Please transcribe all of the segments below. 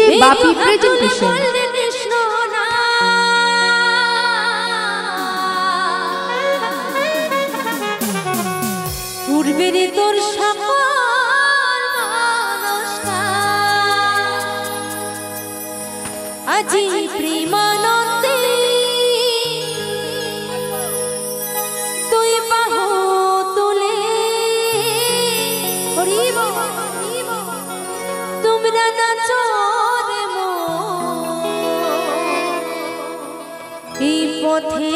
DJ বাপি presentation. পূর্বের তোর আজি প্রেমানন্দে তুই বাহু তুলে হরিব তোমরা নাচো রে মন এই পথে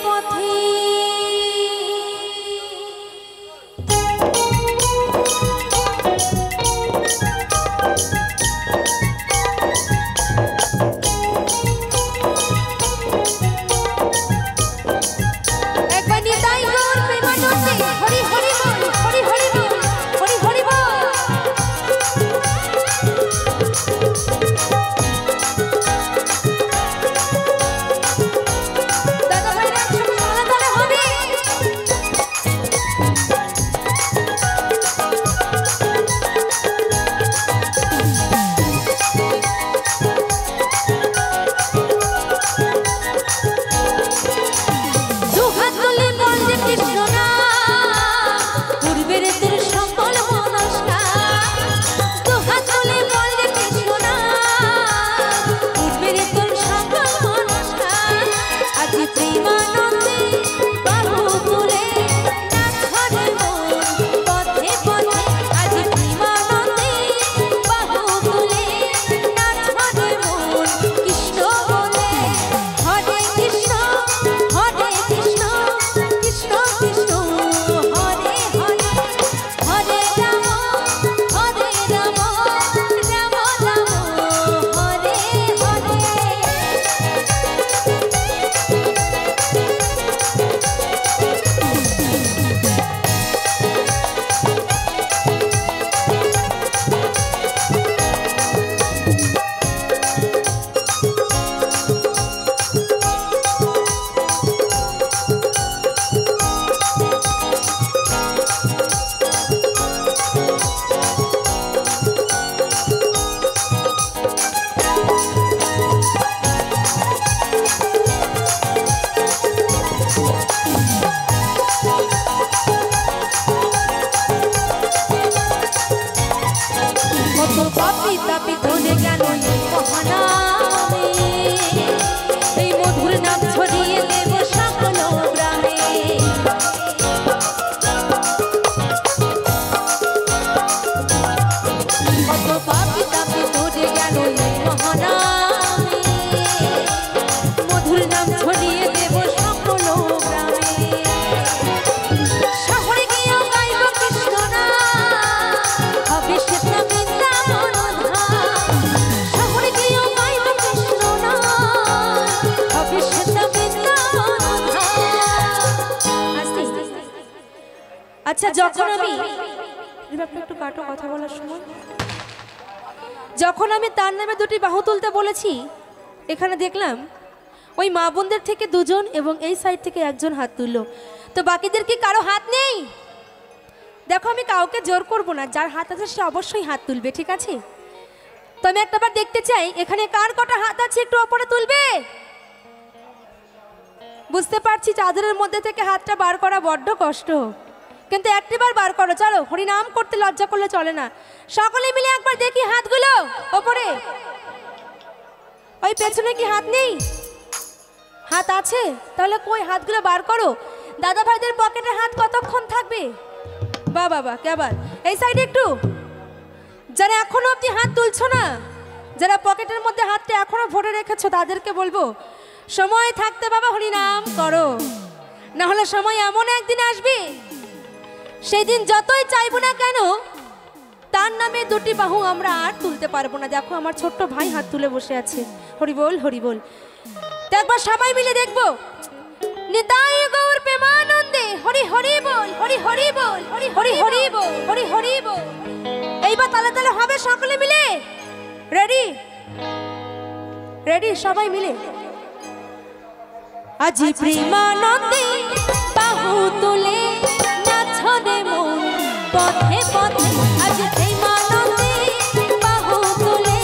পথে। আচ্ছা যখন আমি একটু কাটো কথা বলার সময় যখন আমি তার নামে দুটি বাহু তুলতে বলেছি এখানে দেখলাম ওই মা বোনদের থেকে দুজন এবং এই সাইড থেকে একজন হাত তুললো। তো বাকিদের কি কারো হাত নেই? দেখো আমি কাউকে জোর করব না, যার হাত আছে সে অবশ্যই হাত তুলবে, ঠিক আছে? তো আমি একটাবার দেখতে চাই এখানে কার কটা হাত আছে, একটু ওপরে তুলবে। বুঝতে পারছি চাদরের মধ্যে থেকে হাতটা বার করা বড্ড কষ্ট, কিন্তু একটিবার বার করো। চলো, হরিনাম করতে লজ্জা করলে চলে না। সকলে মিলে একবার দেখি হাতগুলো ওপরে। ওই পেছনে কি হাত নেই? হাত আছে? তাহলে কই হাতগুলো বার করো। দাদা ভাইদের পকেটে হাত কতক্ষণ থাকবে? বাহ বাবা, কেবার এই সাইডে একটু। যারা এখনো অব্দি হাত তুলছো না, যারা পকেটের মধ্যে হাতটা এখনো ভরে রেখেছো, তাদেরকে বলবো সময় থাকতে বাবা হরিনাম করো, না হলে সময় এমন একদিন আসবে সেই দিন যতই চাইবো না কেন তার নামে দুটি বাহু আমরা আর তুলতে পারবো না। দেখো আমার ছোট্ট ভাই হাত তুলে বসে আছে। হরি বল হরি বল। তো একবার সবাই মিলে দেখবো নিতাই গৌর প্রেমানন্দে হরি হরি বল, হরি হরি বল, হরি হরি হরি বল, হরি হরি বল। এইবার তালে তালে হবে সকলে মিলে। রেডি রেডি সবাই মিলে। আজি প্রেমানন্দে বাহু তুলে নাচো রে মন পথে পথে। আজি প্রেমানন্দে বাহু তুলে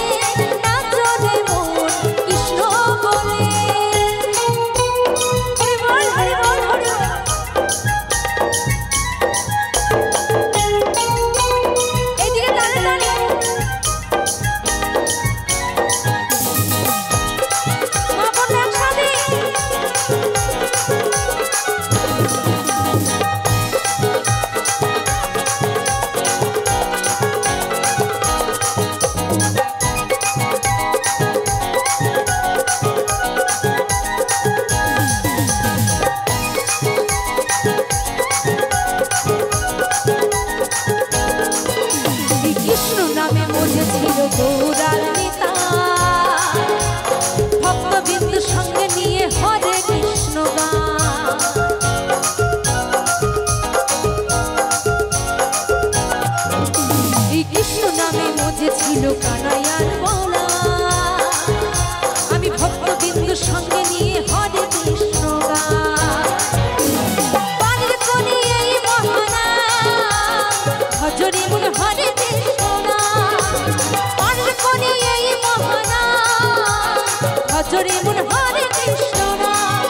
জোরে মন হরে কৃষ্ণ নাম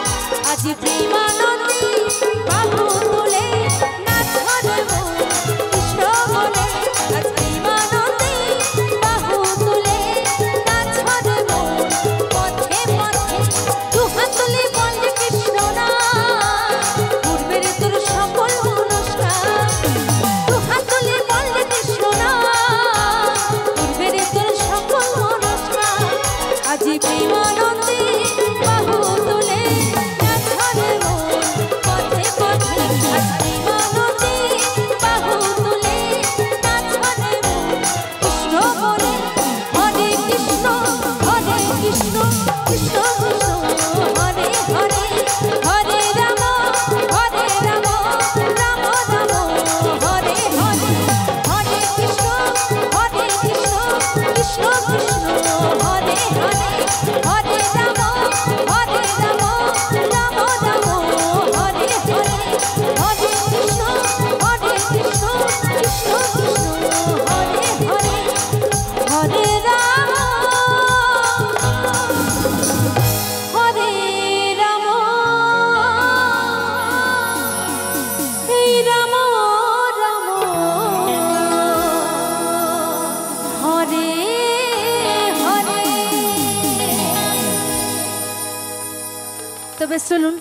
আজি প্রেমানন্দে বাহু তুলে নাচ হরে মন কৃষ্ণ বলে আজ প্রেমানন্দে বাহু তুলে নাচ হরে মন পথে পথে দু হাত তুলে বল রে কৃষ্ণ নাম পূর্বের তোর সকল অনুষ্ঠান দু হাত তুলে বল রে কৃষ্ণ নাম পূর্বের তোর সকল অনুষ্ঠান আজি প্রেমানন্দে বাহু তুলে নাচ হরে মন পথে পথে আজ প্রেমানন্দে বাহু তুলে নাচ হরে মন কৃষ্ণ বলে হরে কৃষ্ণ কৃষ্ণ কৃষ্ণ হরে হরে হরে রাম রাম রাম হরে হরে হরে কৃষ্ণ কৃষ্ণ কৃষ্ণ হরে হরে হরে রাম রাম রাম হরে হরে হরে কৃষ্ণ কৃষ্ণ কৃষ্ণ হরে হরে হরে রাম হরে রাম এই রাম রাম হরে হরে। তবে চলুন